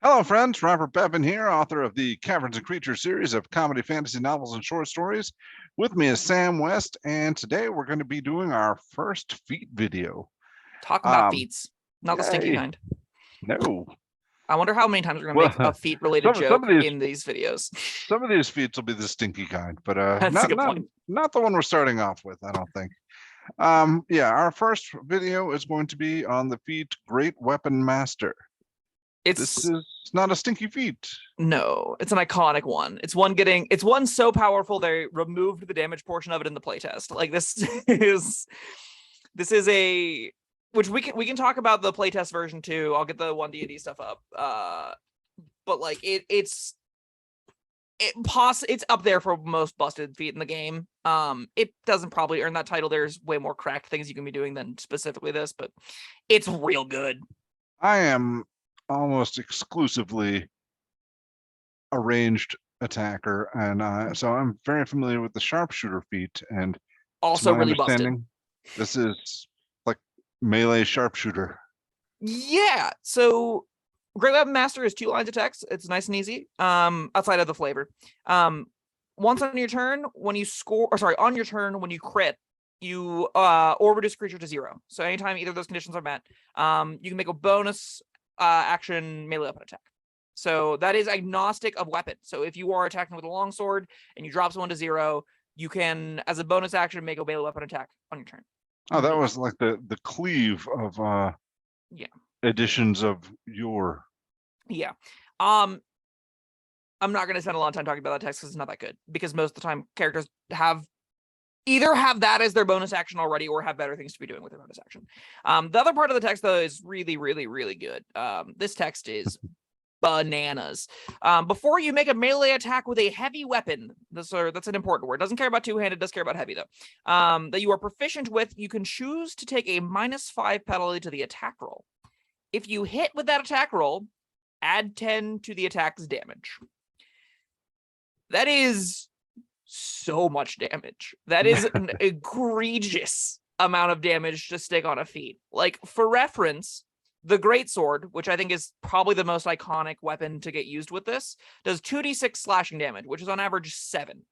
Hello, friends. Robert Bevan here, author of the Caverns Creatures series of comedy, fantasy novels, and short stories. With me is Sam West, and today we're going to be doing our first feat video. Talk about feats, not the stinky Yay. kind. No. I wonder how many times we're gonna Well, make a feat-related joke some of in these videos. these feats will be the stinky kind, but That's a good point. not the one we're starting off with, I don't think. Yeah, our first video is going to be on the feat Great Weapon Master. This It's is not a stinky feat. no, it's an iconic one. It's one so powerful they removed the damage portion of it in the playtest. Like this is a which we can talk about the playtest version too. I'll get the 1D&D stuff up. But like it's up there for most busted feat in the game. It doesn't probably earn that title. There's way more cracked things you can be doing than specifically this, but it's real good. I am almost exclusively a ranged attacker, and so I'm very familiar with the sharpshooter feat. And Also really busted. This is like melee sharpshooter. Yeah. So Great Weapon Master is 2 lines of text. It's nice and easy. Outside of the flavor. Once on your turn, when you on your turn, when you crit, you or reduce a creature to 0. So anytime either of those conditions are met, you can make a bonus action melee weapon attack. So that is agnostic of weapon. So if you are attacking with a longsword and you drop someone to 0, you can, as a bonus action, make a melee weapon attack on your turn. Oh, that was like the cleave of editions of your. Yeah. I'm not going to spend a lot of time talking about that text because it's not that good, because most of the time characters either have that as their bonus action already or have better things to be doing with their bonus action. The other part of the text, though, is really, really, really good. This text is bananas. Before you make a melee attack with a heavy weapon, that's an important word. Doesn't care about two-handed, does care about heavy, though. That you are proficient with, you can choose to take a -5 penalty to the attack roll. If you hit with that attack roll, add 10 to the attack's damage. That is so much damage. That is an egregious amount of damage to stick on a feat. Like, for reference, the Greatsword, which I think is probably the most iconic weapon to get used with this, does 2d6 slashing damage, which is on average 7.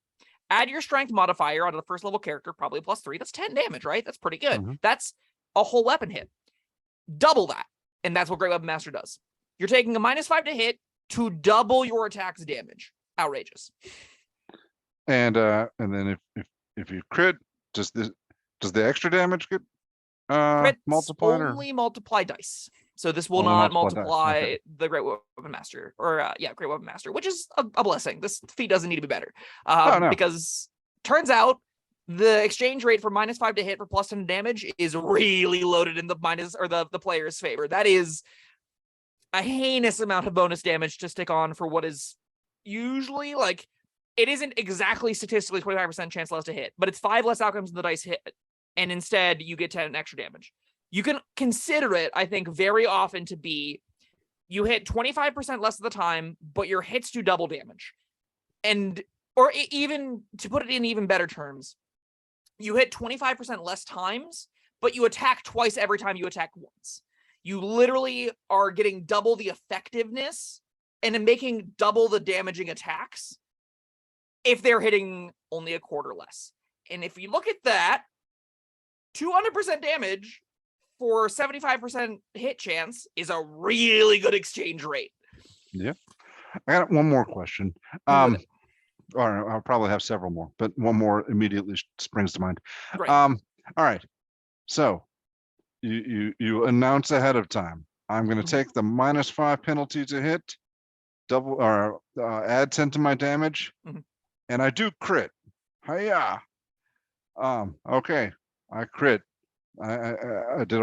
Add your strength modifier onto the first level character, probably +3. That's 10 damage, right? That's pretty good. Mm-hmm. That's a whole weapon hit. Double that. And that's what Great Weapon Master does. You're taking a -5 to hit to double your attack's damage. Outrageous. And then if you crit, does the extra damage get multiplied? Only multiply dice. So this will not multiply the Great Weapon Master, or Great Weapon Master, which is a blessing. This feat doesn't need to be better, because turns out the exchange rate for -5 to hit for +10 damage is really loaded in the player's favor. That is a heinous amount of bonus damage to stick on for what is usually, like, it isn't exactly statistically 25% chance less to hit, but it's 5 less outcomes than the dice hit, and instead you get 10 extra damage. You can consider it, I think, very often to be you hit 25% less of the time, but your hits do double damage. Or even to put it in even better terms, you hit 25% less times, but you attack twice every time you attack once. You literally are getting double the effectiveness and making double the damaging attacks if they're hitting only a quarter less. And if you look at that, 200% damage for 75% hit chance is a really good exchange rate. Yeah. I got one more question. Or I'll probably have several more, but one more immediately springs to mind. Right. All right. So you announce ahead of time, I'm going to take the -5 penalty to hit, double or add 10 to my damage, and I do crit. Hiya. Okay, I crit. I did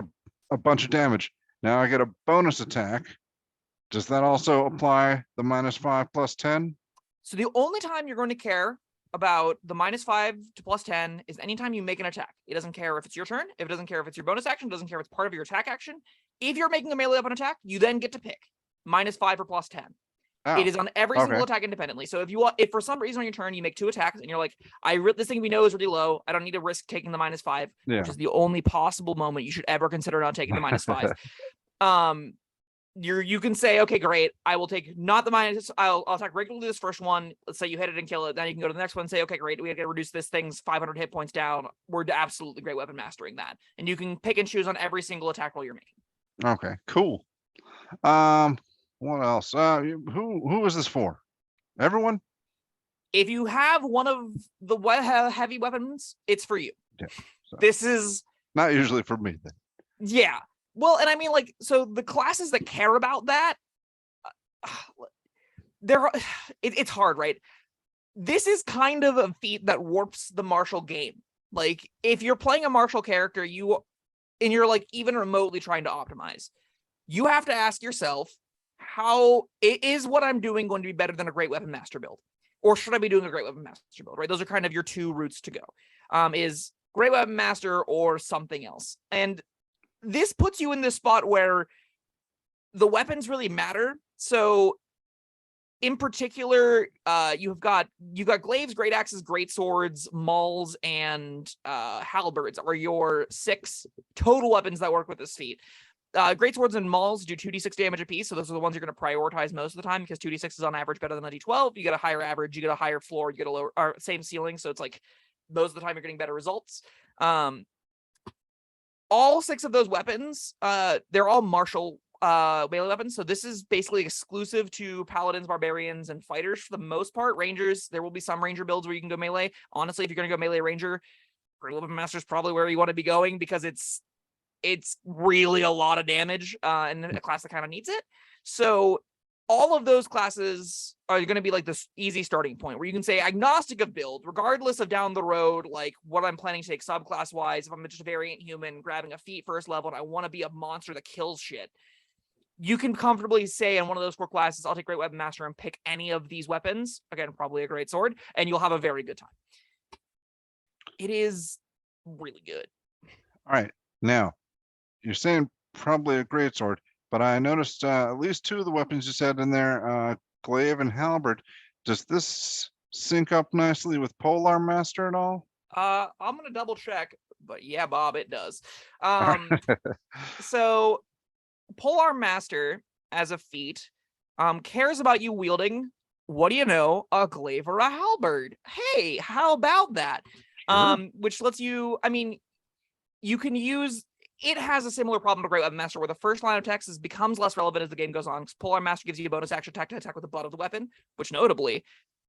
a bunch of damage. Now I get a bonus attack. Does that also apply the -5 + 10? So the only time you're going to care about the -5 to +10 is anytime you make an attack. It doesn't care if it's your turn. If it doesn't care if it's your bonus action, it doesn't care if it's part of your attack action. If you're making a melee weapon attack, you then get to pick -5 or +10. Oh, it is on every single attack independently. So if for some reason on your turn you make 2 attacks and you're like, this thing we know is really low, I don't need to risk taking the -5, which is the only possible moment you should ever consider not taking the -5. you can say, okay, great, I will take not the minus, I'll attack regularly this first one. Let's say you hit it and kill it. Then you can go to the next one and say, okay, great, we got to reduce this thing's 500 hit points down. We're absolutely great weapon mastering that. And you can pick and choose on every single attack roll you're making. Okay, cool. What else? Who is this for? Everyone? If you have one of the heavy weapons, it's for you. Yeah, so this is not usually for me then. Yeah. Well, and I mean, like, so the classes that care about that, it's hard, right? This is kind of a feat that warps the martial game. Like, if you're playing a martial character, you're like even remotely trying to optimize, you have to ask yourself, how is what I'm doing going to be better than a great weapon master build? Or should I be doing a great weapon master build, right? Those are kind of your two routes to go. Is great weapon master or something else. And this puts you in this spot where the weapons really matter. So in particular, you've got glaives, great axes, great swords, mauls, and halberds are your 6 total weapons that work with this feat. Great swords and mauls do 2d6 damage apiece, so those are the ones you're going to prioritize most of the time because 2d6 is on average better than a d12. You get a higher average, you get a higher floor, you get a lower or same ceiling, so it's like most of the time you're getting better results. All 6 of those weapons, they're all martial melee weapons, so this is basically exclusive to paladins, barbarians, and fighters for the most part. Rangers, there will be some ranger builds where you can go melee. Honestly, if you're going to go melee ranger, great weapon master is probably where you want to be going because it's really a lot of damage in a class that kind of needs it. So all of those classes are going to be like this easy starting point where you can say agnostic of build, regardless of down the road, like what I'm planning to take subclass wise. If I'm just a variant human grabbing a feat first level and I want to be a monster that kills shit, you can comfortably say in one of those 4 classes, I'll take great weapon master and pick any of these weapons. Again, probably a great sword, and you'll have a very good time. It is really good. All right. Now, you're saying probably a great sword, but I noticed at least 2 of the weapons you said in there, glaive and halberd. Does this sync up nicely with polearm master at all? I'm gonna double check, but yeah, Bob, it does. So polearm master as a feat cares about you wielding, what do you know, a glaive or a halberd. Hey, how about that? Sure. Which lets you, I mean, you can use, it has a similar problem to great weapon master where the first line of text becomes less relevant as the game goes on. Polearm master gives you a bonus action attack to attack with the butt of the weapon, which notably,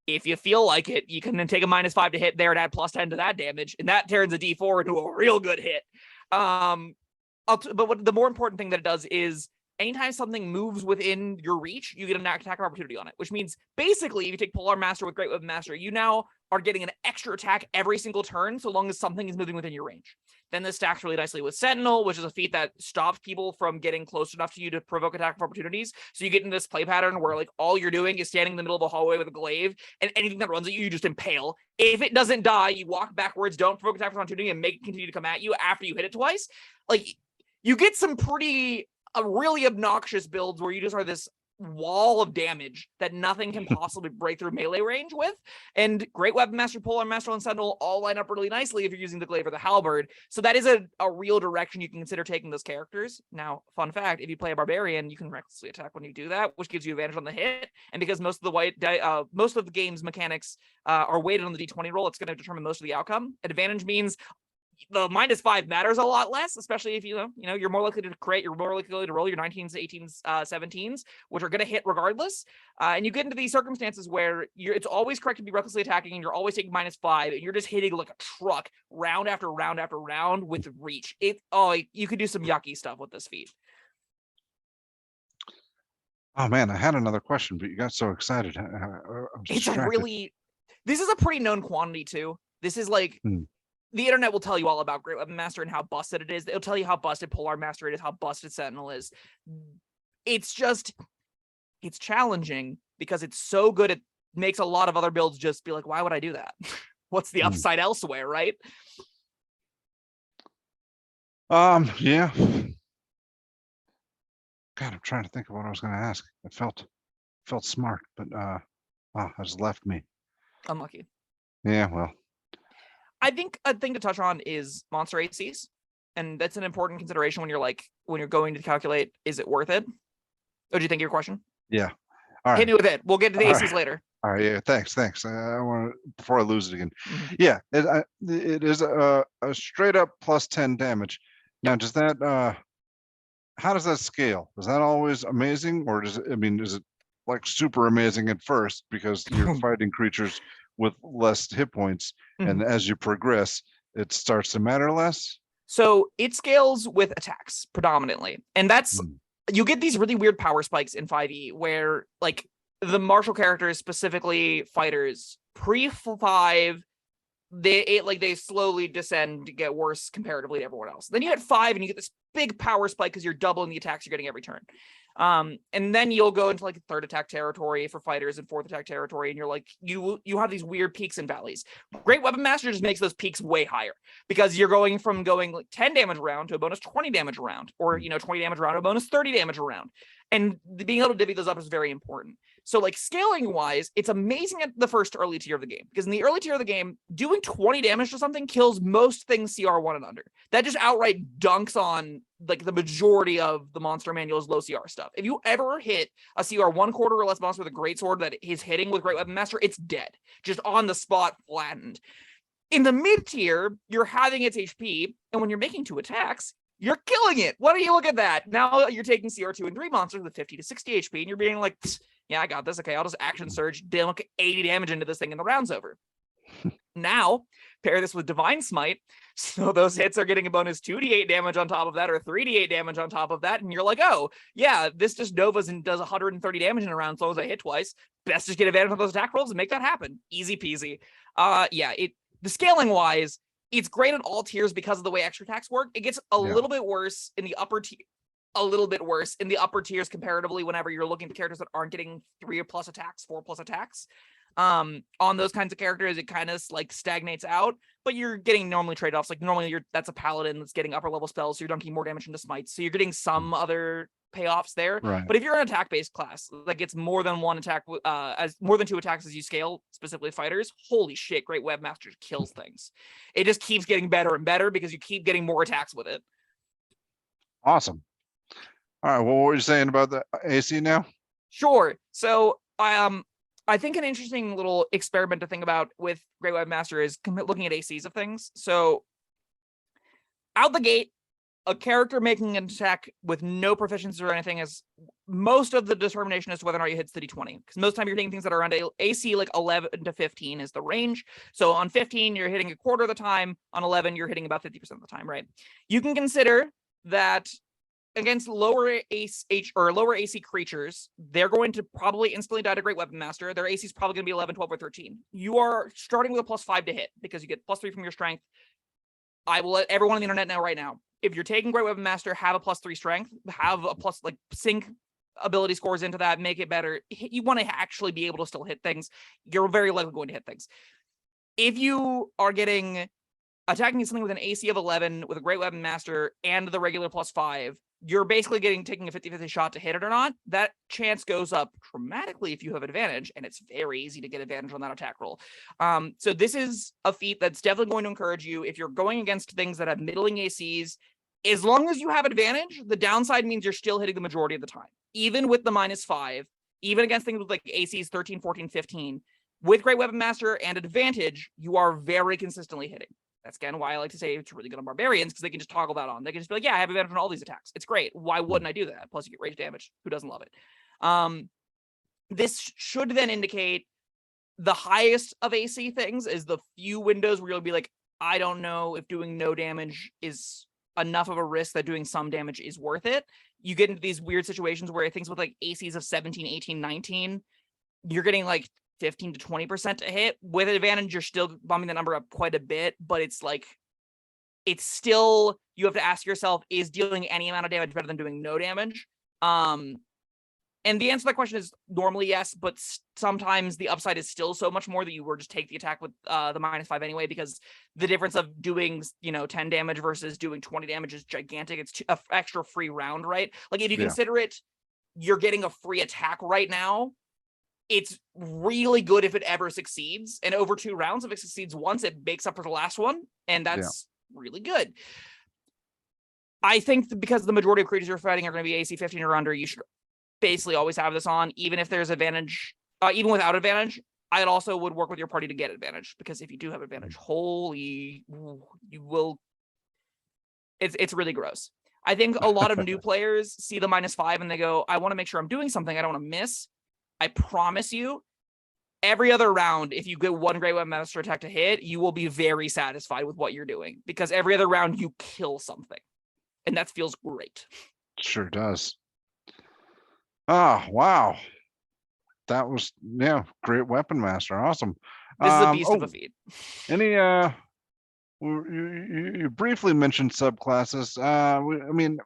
if you feel like it, you can then take a -5 to hit there and add +10 to that damage, and that turns a d4 into a real good hit. But what the more important thing that it does is anytime something moves within your reach, you get an attack of opportunity on it, which means basically if you take Polearm Master with Great Weapon Master, you now are getting an extra attack every single turn so long as something is moving within your range. Then this stacks really nicely with Sentinel, which is a feat that stops people from getting close enough to you to provoke attack of opportunities. So you get into this play pattern where like all you're doing is standing in the middle of a hallway with a glaive, and anything that runs at you, you just impale. If it doesn't die, you walk backwards, don't provoke attack of opportunity, and make it continue to come at you after you hit it twice. Like, you get some pretty really obnoxious builds where you just are this wall of damage that nothing can possibly break through melee range with. And Great Weapon Master, Polearm Master, and Sentinel all line up really nicely if you're using the glaive or the halberd. So that is a real direction you can consider taking those characters. Now, fun fact, if you play a barbarian, you can recklessly attack when you do that, which gives you advantage on the hit. And because most of the game's mechanics are weighted on the d20 roll, it's going to determine most of the outcome. Advantage means the -5 matters a lot less, especially if you're more likely to crit, you're more likely to roll your 19s, 18s, 17s, which are going to hit regardless. And you get into these circumstances where it's always correct to be recklessly attacking, and you're always taking -5, and you're just hitting like a truck round after round after round with reach. You could do some yucky stuff with this feat. Oh man, I had another question, but you got so excited. This is a pretty known quantity too. This is like. The internet will tell you all about Great Weapon Master and how busted it is. It'll tell you how busted Polearm Master it is, how busted Sentinel is. It's challenging because it's so good. It makes a lot of other builds just be like, why would I do that? What's the upside elsewhere, right? Yeah. God, I'm trying to think of what I was going to ask. It felt smart, but it just left me. Unlucky. Yeah, well. I think a thing to touch on is monster ACs, and that's an important consideration when you're going to calculate, is it worth it? Oh, do you think your question? Yeah. All Hit right. me with it. We'll get to the All ACs right. later. All right. Yeah. Thanks. I want to, before I lose it again. Mhm. Yeah. It is a straight up plus 10 damage. Now, does that, how does that scale? Is that always amazing, or does it, I mean, is it like super amazing at first because you're fighting creatures with less hit points, and Mhm. as you progress, it starts to matter less? So it scales with attacks predominantly, and that's Mm. you get these really weird power spikes in 5e where like the martial characters, specifically fighters, pre-5 they slowly descend to get worse comparatively to everyone else. Then you hit 5 and you get this big power spike because you're doubling the attacks you're getting every turn. And then you'll go into like third attack territory for fighters and fourth attack territory, and you're like you have these weird peaks and valleys. Great Weapon Master just makes those peaks way higher because you're going from going like 10 damage around to a bonus 20 damage around, or 20 damage around to a bonus 30 damage around. And being able to divvy those up is very important. So like scaling wise, it's amazing at the first early tier of the game, because in the early tier of the game, doing 20 damage to something kills most things CR1 and under. That just outright dunks on like the majority of the monster manual's low CR stuff. If you ever hit a CR1 quarter or less monster with a great sword that is hitting with Great Weapon Master, it's dead, just on the spot, flattened. In the mid tier, you're having its HP, and when you're making 2 attacks, you're killing it. What do you look at that? Now you're taking CR2 and 3 monsters with 50 to 60 HP, and you're being like, yeah, I got this. Okay, I'll just action surge, dunk 80 damage into this thing, and the round's over. Now, pair this with Divine Smite, so those hits are getting a bonus 2d8 damage on top of that, or 3d8 damage on top of that, and you're like, oh, yeah, this just novas and does 130 damage in a round, so as I hit twice, best just get advantage of those attack rolls and make that happen. Easy peasy. The scaling wise, it's great at all tiers because of the way extra attacks work. It gets a little bit worse in the upper tier. A little bit worse in the upper tiers comparatively whenever you're looking at characters that aren't getting 3 or plus attacks, 4 plus attacks. On those kinds of characters, it kind of like stagnates out, but you're getting normally trade-offs. Like normally that's a paladin that's getting upper level spells, so you're dunking more damage into smites, so you're getting some other payoffs there. Right. But if you're an attack-based class that gets more than 1 attack, as more than 2 attacks as you scale, specifically fighters, holy shit, Great Web Master kills things. It just keeps getting better and better because you keep getting more attacks with it. Awesome. All right, well, what were you saying about the AC now? Sure. So I think an interesting little experiment to think about with Great Web Master is looking at ACs of things. So out the gate, a character making an attack with no proficiency or anything is most of the determination as to whether or not you hit the D20. Because most of the time you're hitting things that are around AC like 11 to 15 is the range. So on 15, you're hitting a quarter of the time. On 11, you're hitting about 50% of the time, right? You can consider that against lower AC creatures, they're going to probably instantly die to Great Weapon Master. Their AC is probably going to be 11, 12, or 13. You are starting with a +5 to hit because you get +3 from your strength. I will let everyone on the internet know right now. If you're taking Great Weapon Master, have a +3 strength, have a plus, like, sync ability scores into that, make it better. You want to actually be able to still hit things. You're very likely going to hit things. If you are attacking something with an AC of 11 with a Great Weapon Master and the regular +5, you're basically taking a 50-50 shot to hit it or not. That chance goes up dramatically if you have advantage, and it's very easy to get advantage on that attack roll. So this is a feat that's definitely going to encourage you if you're going against things that have middling ACs. As long as you have advantage, the downside means you're still hitting the majority of the time. Even with the -5, even against things with like ACs 13, 14, 15, with Great Weapon Master and advantage, you are very consistently hitting. That's again why I like to say it's really good on barbarians, because they can just toggle that on. They can just be like, yeah, I have advantage on all these attacks. It's great. Why wouldn't I do that? Plus you get rage damage. Who doesn't love it? This should then indicate the highest of AC things is the few windows where you'll be like, I don't know if doing no damage is enough of a risk that doing some damage is worth it. You get into these weird situations where things with like ACs of 17, 18, 19, you're getting like 15 to 20% to hit. With advantage, you're still bumping the number up quite a bit, but it's like, it's still, you have to ask yourself, is dealing any amount of damage better than doing no damage? And the answer to that question is normally yes, but sometimes the upside is still so much more that you were just take the attack with the -5 anyway, because the difference of doing 10 damage versus doing 20 damage is gigantic. It's an extra free round, right? Like if you consider it, you're getting a free attack right now. It's really good if it ever succeeds. And over 2 rounds, if it succeeds once, it makes up for the last one. And that's really good. I think because the majority of creatures you're fighting are going to be AC 15 or under, you should basically always have this on, even if there's advantage, even without advantage. I also would work with your party to get advantage, because if you do have advantage, holy, you will. It's really gross. I think a lot of new players see the -5 and they go, I want to make sure I'm doing something. I don't want to miss. I promise you, every other round, if you get one Great Weapon Master attack to hit, you will be very satisfied with what you're doing, because every other round you kill something, and that feels great. Sure does. Oh, wow. That was, yeah, Great Weapon Master. Awesome. This is a beast of a feat. Any, you briefly mentioned subclasses. I mean,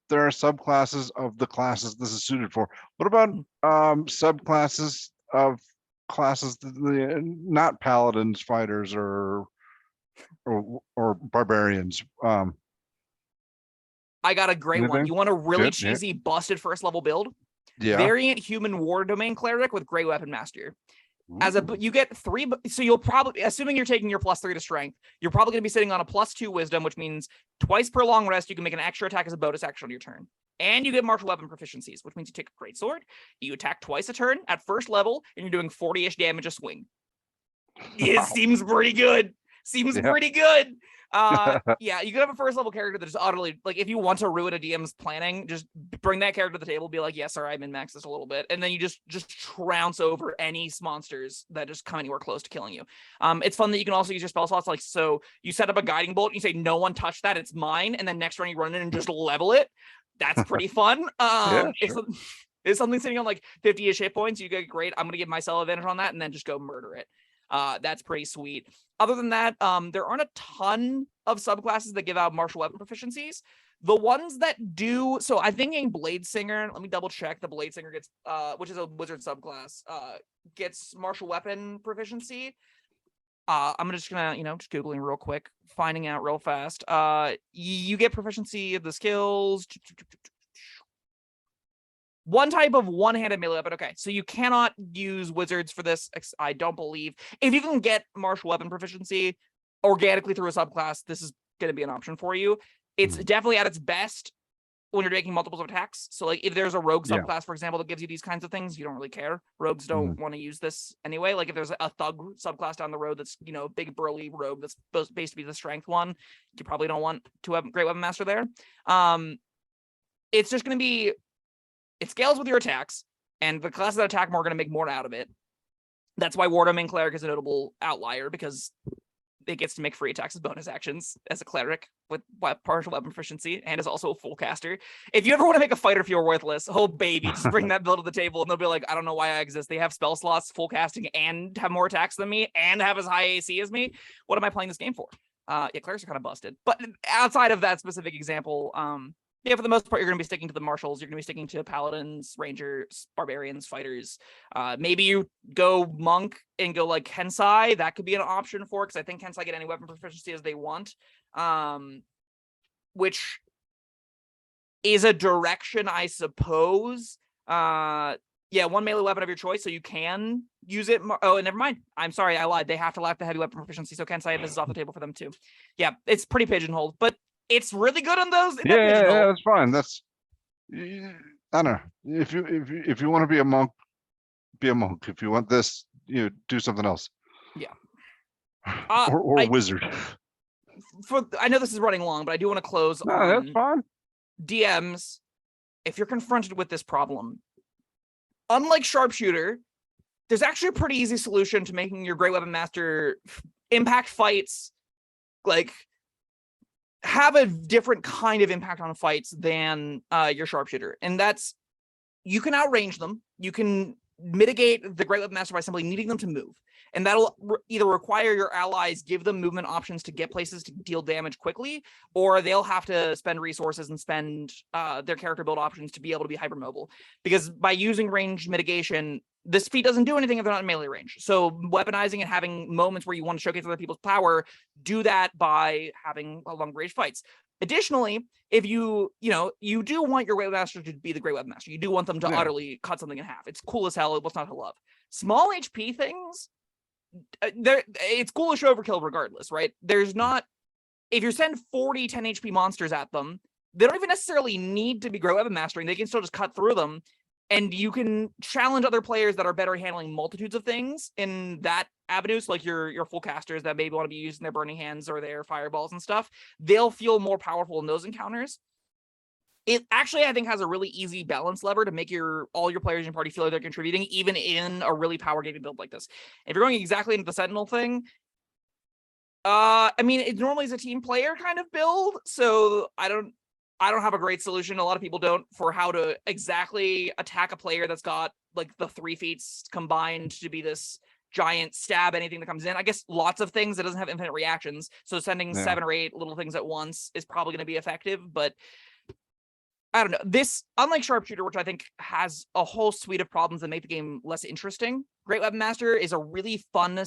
there are subclasses of the classes this is suited for. What about subclasses of classes, not paladins, fighters, or barbarians? I got a great one. Anything? You want a really Good, yeah. cheesy, busted first level build? Yeah. Variant Human War Domain Cleric with Great Weapon Master. As a, Ooh. you get 3, so you'll probably, assuming you're taking your +3 to strength, you're probably going to be sitting on a +2 wisdom, which means twice per long rest you can make an extra attack as a bonus action on your turn. And you get martial weapon proficiencies, which means you take a great sword, you attack twice a turn at first level, and you're doing 40-ish damage a swing. It seems pretty good. Seems pretty good. Yeah, you could have a first level character that is utterly, like, if you want to ruin a DM's planning, just bring that character to the table, be like, yes, sir, I min-max this a little bit, and then you just trounce over any monsters that just come anywhere close to killing you. It's fun that you can also use your spell slots, like, so you set up a guiding bolt, and you say, no one touch that, it's mine, and then next round you run in and just level it. That's pretty fun. Yeah, sure. If something sitting on like 50-ish hit points, you get great, I'm gonna give myself advantage on that, and then just go murder it. That's pretty sweet. Other than that, there aren't a ton of subclasses that give out martial weapon proficiencies. The ones that do, so I think in Blade Singer, let me double check, the Blade Singer gets, which is a wizard subclass, gets martial weapon proficiency. I'm just gonna, just Googling real quick, finding out real fast. You get proficiency of the skills. One type of one-handed melee weapon. Okay, so you cannot use wizards for this, I don't believe. If you can get martial weapon proficiency organically through a subclass, this is going to be an option for you. It's definitely at its best when you're making multiples of attacks. So, like, if there's a rogue subclass, for example, that gives you these kinds of things, you don't really care. Rogues don't want to use this anyway. Like, if there's a thug subclass down the road that's, big burly rogue that's based to be the strength one, you probably don't want to have Great Weapon Master there. It's just going to be, it scales with your attacks, and the classes that attack more are going to make more out of it. That's why War Domain Cleric is a notable outlier, because it gets to make free attacks as bonus actions as a cleric with partial weapon proficiency, and is also a full caster. If you ever want to make a fighter feel worthless, oh baby, just bring that build to the table, and they'll be like, I don't know why I exist. They have spell slots, full casting, and have more attacks than me, and have as high AC as me. What am I playing this game for? Yeah, clerics are kind of busted. But outside of that specific example, yeah, for the most part, you're going to be sticking to the martials. You're going to be sticking to paladins, rangers, barbarians, fighters. Maybe you go monk and go like Kensai. That could be an option for it, because I think Kensai get any weapon proficiency as they want, which is a direction, I suppose. Yeah, one melee weapon of your choice, so you can use it. Oh, and never mind. I'm sorry, I lied. They have to lack the heavy weapon proficiency, so Kensai, this is off the table for them too. Yeah, it's pretty pigeonholed, but it's really good on those. Yeah, that's fine. That's, I don't know. If you want to be a monk, be a monk. If you want this, do something else. Yeah. Or wizard. I know this is running long, but I do want to close on that's fine. DMs. If you're confronted with this problem, unlike Sharpshooter, there's actually a pretty easy solution to making your Great Weapon Master impact fights, like, have a different kind of impact on fights than your Sharpshooter. And that's, you can outrange them. You can mitigate the Great Weapon Master by simply needing them to move. And that'll either require your allies give them movement options to get places to deal damage quickly, or they'll have to spend resources and spend their character build options to be able to be hypermobile. Because by using range mitigation, this feat doesn't do anything if they're not in melee range. So weaponizing and having moments where you want to showcase other people's power, do that by having long range fights. Additionally, if you do want your Great Weapon Master to be the Great Weapon Master, you do want them to utterly cut something in half. It's cool as hell. What's not to love? Small HP things, it's ghoulish overkill regardless, right? There's not, if you send 40 10 HP monsters at them, they don't even necessarily need to be Great Weapon Mastering. They can still just cut through them. And you can challenge other players that are better handling multitudes of things in that avenue. So like your full casters that maybe want to be using their burning hands or their fireballs and stuff, they'll feel more powerful in those encounters. It actually, I think, has a really easy balance lever to make all your players in your party feel like they're contributing, even in a really power gating build like this. If you're going exactly into the Sentinel thing, I mean, it normally is a team player kind of build, so I don't have a great solution. A lot of people don't, for how to exactly attack a player that's got like the 3 feats combined to be this giant stab anything that comes in. I guess lots of things that doesn't have infinite reactions. So sending 7 or 8 little things at once is probably going to be effective, but I don't know. This, unlike Sharpshooter, which I think has a whole suite of problems that make the game less interesting, Great Weapon Master is a really fun,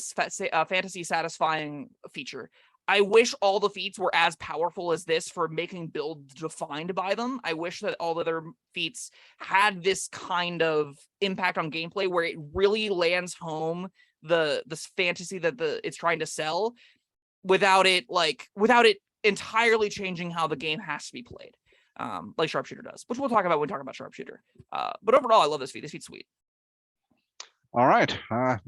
fantasy satisfying feature. I wish all the feats were as powerful as this for making builds defined by them. I wish that all the other feats had this kind of impact on gameplay where it really lands home this fantasy that it's trying to sell without it entirely changing how the game has to be played. Like Sharpshooter does, which we'll talk about when we talk about Sharpshooter. But overall, I love this feat. This feat's sweet. All right. I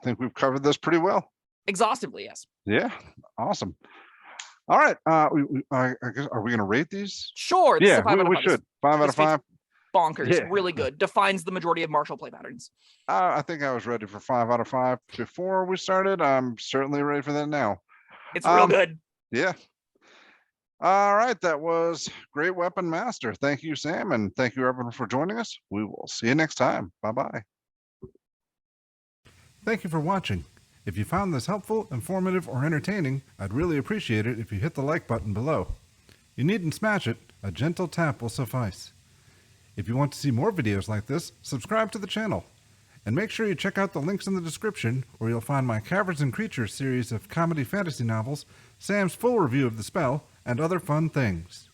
think we've covered this pretty well. Exhaustively, yes. Yeah. Awesome. All right. I guess, are we going to rate these? Sure. Yeah, we should. 5 out of 5. Bonkers. Yeah. Really good. Defines the majority of martial play patterns. I think I was ready for 5 out of 5 before we started. I'm certainly ready for that now. It's real good. Yeah. All right, that was Great Weapon Master. Thank you, Sam, and thank you, everyone, for joining us. We will see you next time. Bye-bye. Thank you for watching. If you found this helpful, informative, or entertaining, I'd really appreciate it if you hit the like button below. You needn't smash it. A gentle tap will suffice. If you want to see more videos like this, subscribe to the channel. And make sure you check out the links in the description, where you'll find my Caverns and Creatures series of comedy fantasy novels, Sam's full review of The Spell, and other fun things.